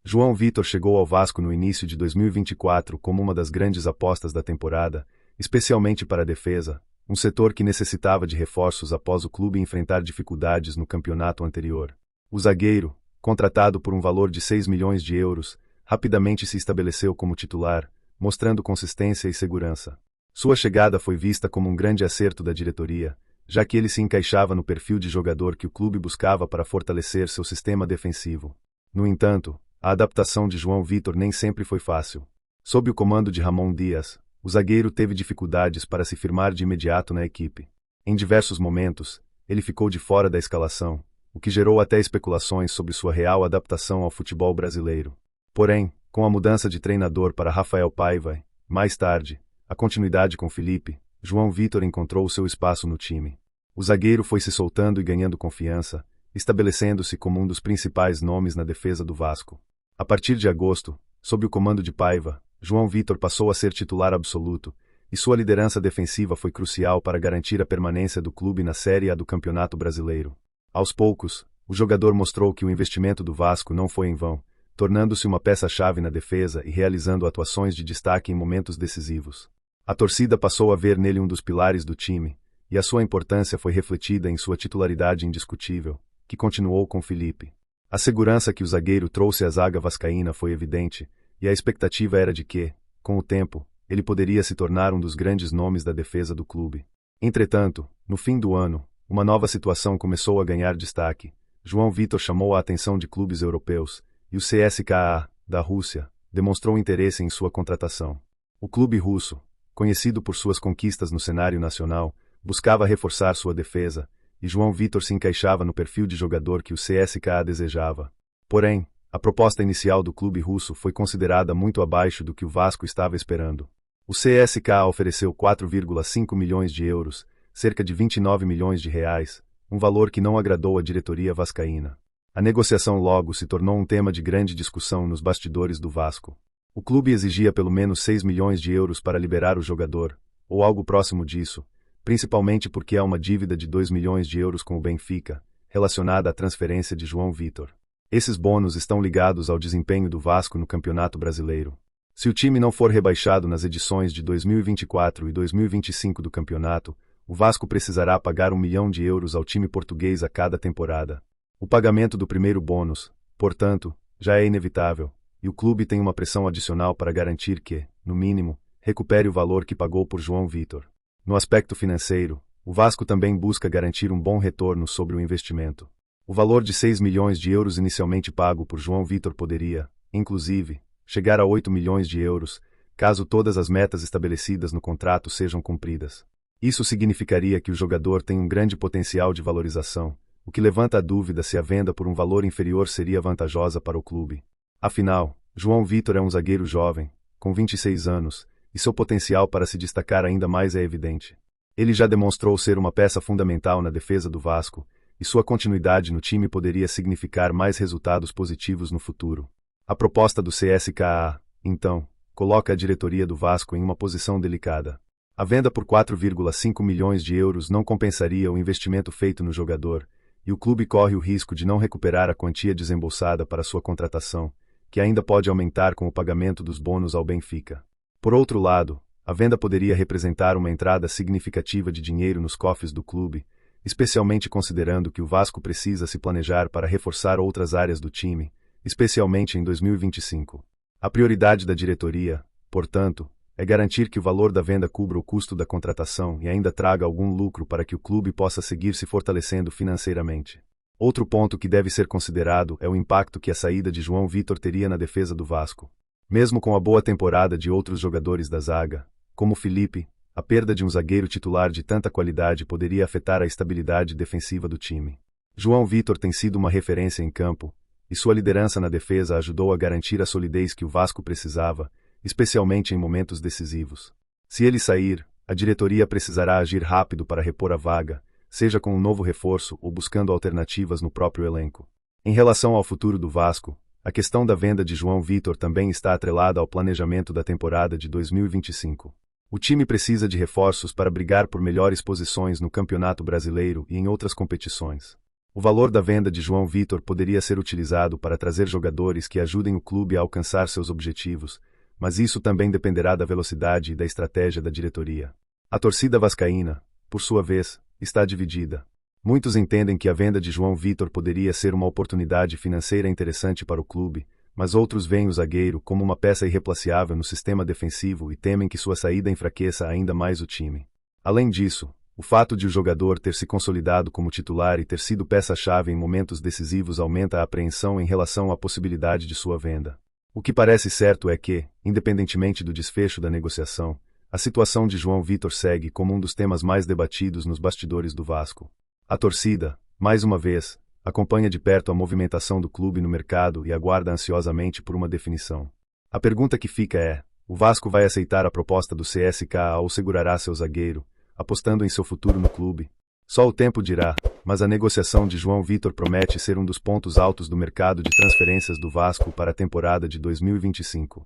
João Vitor chegou ao Vasco no início de 2024 como uma das grandes apostas da temporada, especialmente para a defesa, um setor que necessitava de reforços após o clube enfrentar dificuldades no campeonato anterior. O zagueiro, contratado por um valor de 6 milhões de euros, rapidamente se estabeleceu como titular, mostrando consistência e segurança. Sua chegada foi vista como um grande acerto da diretoria, já que ele se encaixava no perfil de jogador que o clube buscava para fortalecer seu sistema defensivo. No entanto, a adaptação de João Vitor nem sempre foi fácil. Sob o comando de Ramon Dias, o zagueiro teve dificuldades para se firmar de imediato na equipe. Em diversos momentos, ele ficou de fora da escalação, o que gerou até especulações sobre sua real adaptação ao futebol brasileiro. Porém, com a mudança de treinador para Rafael Paiva, mais tarde, a continuidade com Felipe, João Vitor encontrou seu espaço no time. O zagueiro foi se soltando e ganhando confiança, estabelecendo-se como um dos principais nomes na defesa do Vasco. A partir de agosto, sob o comando de Paiva, João Vitor passou a ser titular absoluto, e sua liderança defensiva foi crucial para garantir a permanência do clube na Série A do Campeonato Brasileiro. Aos poucos, o jogador mostrou que o investimento do Vasco não foi em vão, tornando-se uma peça-chave na defesa e realizando atuações de destaque em momentos decisivos. A torcida passou a ver nele um dos pilares do time, e a sua importância foi refletida em sua titularidade indiscutível, que continuou com Felipe. A segurança que o zagueiro trouxe à zaga vascaína foi evidente, e a expectativa era de que, com o tempo, ele poderia se tornar um dos grandes nomes da defesa do clube. Entretanto, no fim do ano, uma nova situação começou a ganhar destaque. João Vitor chamou a atenção de clubes europeus, e o CSKA, da Rússia, demonstrou interesse em sua contratação. O clube russo, conhecido por suas conquistas no cenário nacional, buscava reforçar sua defesa, e João Vitor se encaixava no perfil de jogador que o CSKA desejava. Porém, a proposta inicial do clube russo foi considerada muito abaixo do que o Vasco estava esperando. O CSKA ofereceu 4,5 milhões de euros, cerca de 29 milhões de reais, um valor que não agradou à diretoria vascaína. A negociação logo se tornou um tema de grande discussão nos bastidores do Vasco. O clube exigia pelo menos 6 milhões de euros para liberar o jogador, ou algo próximo disso, principalmente porque há uma dívida de 2 milhões de euros com o Benfica, relacionada à transferência de João Vitor. Esses bônus estão ligados ao desempenho do Vasco no Campeonato Brasileiro. Se o time não for rebaixado nas edições de 2024 e 2025 do campeonato, o Vasco precisará pagar 1 milhão de euros ao time português a cada temporada. O pagamento do primeiro bônus, portanto, já é inevitável, e o clube tem uma pressão adicional para garantir que, no mínimo, recupere o valor que pagou por João Vitor. No aspecto financeiro, o Vasco também busca garantir um bom retorno sobre o investimento. O valor de 6 milhões de euros inicialmente pago por João Vitor poderia, inclusive, chegar a 8 milhões de euros, caso todas as metas estabelecidas no contrato sejam cumpridas. Isso significaria que o jogador tem um grande potencial de valorização, o que levanta a dúvida se a venda por um valor inferior seria vantajosa para o clube. Afinal, João Vitor é um zagueiro jovem, com 26 anos, e seu potencial para se destacar ainda mais é evidente. Ele já demonstrou ser uma peça fundamental na defesa do Vasco, e sua continuidade no time poderia significar mais resultados positivos no futuro. A proposta do CSKA, então, coloca a diretoria do Vasco em uma posição delicada. A venda por 4,5 milhões de euros não compensaria o investimento feito no jogador, e o clube corre o risco de não recuperar a quantia desembolsada para sua contratação, que ainda pode aumentar com o pagamento dos bônus ao Benfica. Por outro lado, a venda poderia representar uma entrada significativa de dinheiro nos cofres do clube, especialmente considerando que o Vasco precisa se planejar para reforçar outras áreas do time, especialmente em 2025. A prioridade da diretoria, portanto, é garantir que o valor da venda cubra o custo da contratação e ainda traga algum lucro para que o clube possa seguir se fortalecendo financeiramente. Outro ponto que deve ser considerado é o impacto que a saída de João Vitor teria na defesa do Vasco. Mesmo com a boa temporada de outros jogadores da zaga, como Felipe, a perda de um zagueiro titular de tanta qualidade poderia afetar a estabilidade defensiva do time. João Vitor tem sido uma referência em campo, e sua liderança na defesa ajudou a garantir a solidez que o Vasco precisava, especialmente em momentos decisivos. Se ele sair, a diretoria precisará agir rápido para repor a vaga, seja com um novo reforço ou buscando alternativas no próprio elenco. Em relação ao futuro do Vasco, a questão da venda de João Vitor também está atrelada ao planejamento da temporada de 2025. O time precisa de reforços para brigar por melhores posições no Campeonato Brasileiro e em outras competições. O valor da venda de João Vitor poderia ser utilizado para trazer jogadores que ajudem o clube a alcançar seus objetivos, mas isso também dependerá da velocidade e da estratégia da diretoria. A torcida vascaína, por sua vez, está dividida. Muitos entendem que a venda de João Vitor poderia ser uma oportunidade financeira interessante para o clube, mas outros veem o zagueiro como uma peça irreplaciável no sistema defensivo e temem que sua saída enfraqueça ainda mais o time. Além disso, o fato de o jogador ter se consolidado como titular e ter sido peça-chave em momentos decisivos aumenta a apreensão em relação à possibilidade de sua venda. O que parece certo é que, independentemente do desfecho da negociação, a situação de João Vitor segue como um dos temas mais debatidos nos bastidores do Vasco. A torcida, mais uma vez, acompanha de perto a movimentação do clube no mercado e aguarda ansiosamente por uma definição. A pergunta que fica é: o Vasco vai aceitar a proposta do CSKA ou segurará seu zagueiro, apostando em seu futuro no clube? Só o tempo dirá, mas a negociação de João Vitor promete ser um dos pontos altos do mercado de transferências do Vasco para a temporada de 2025.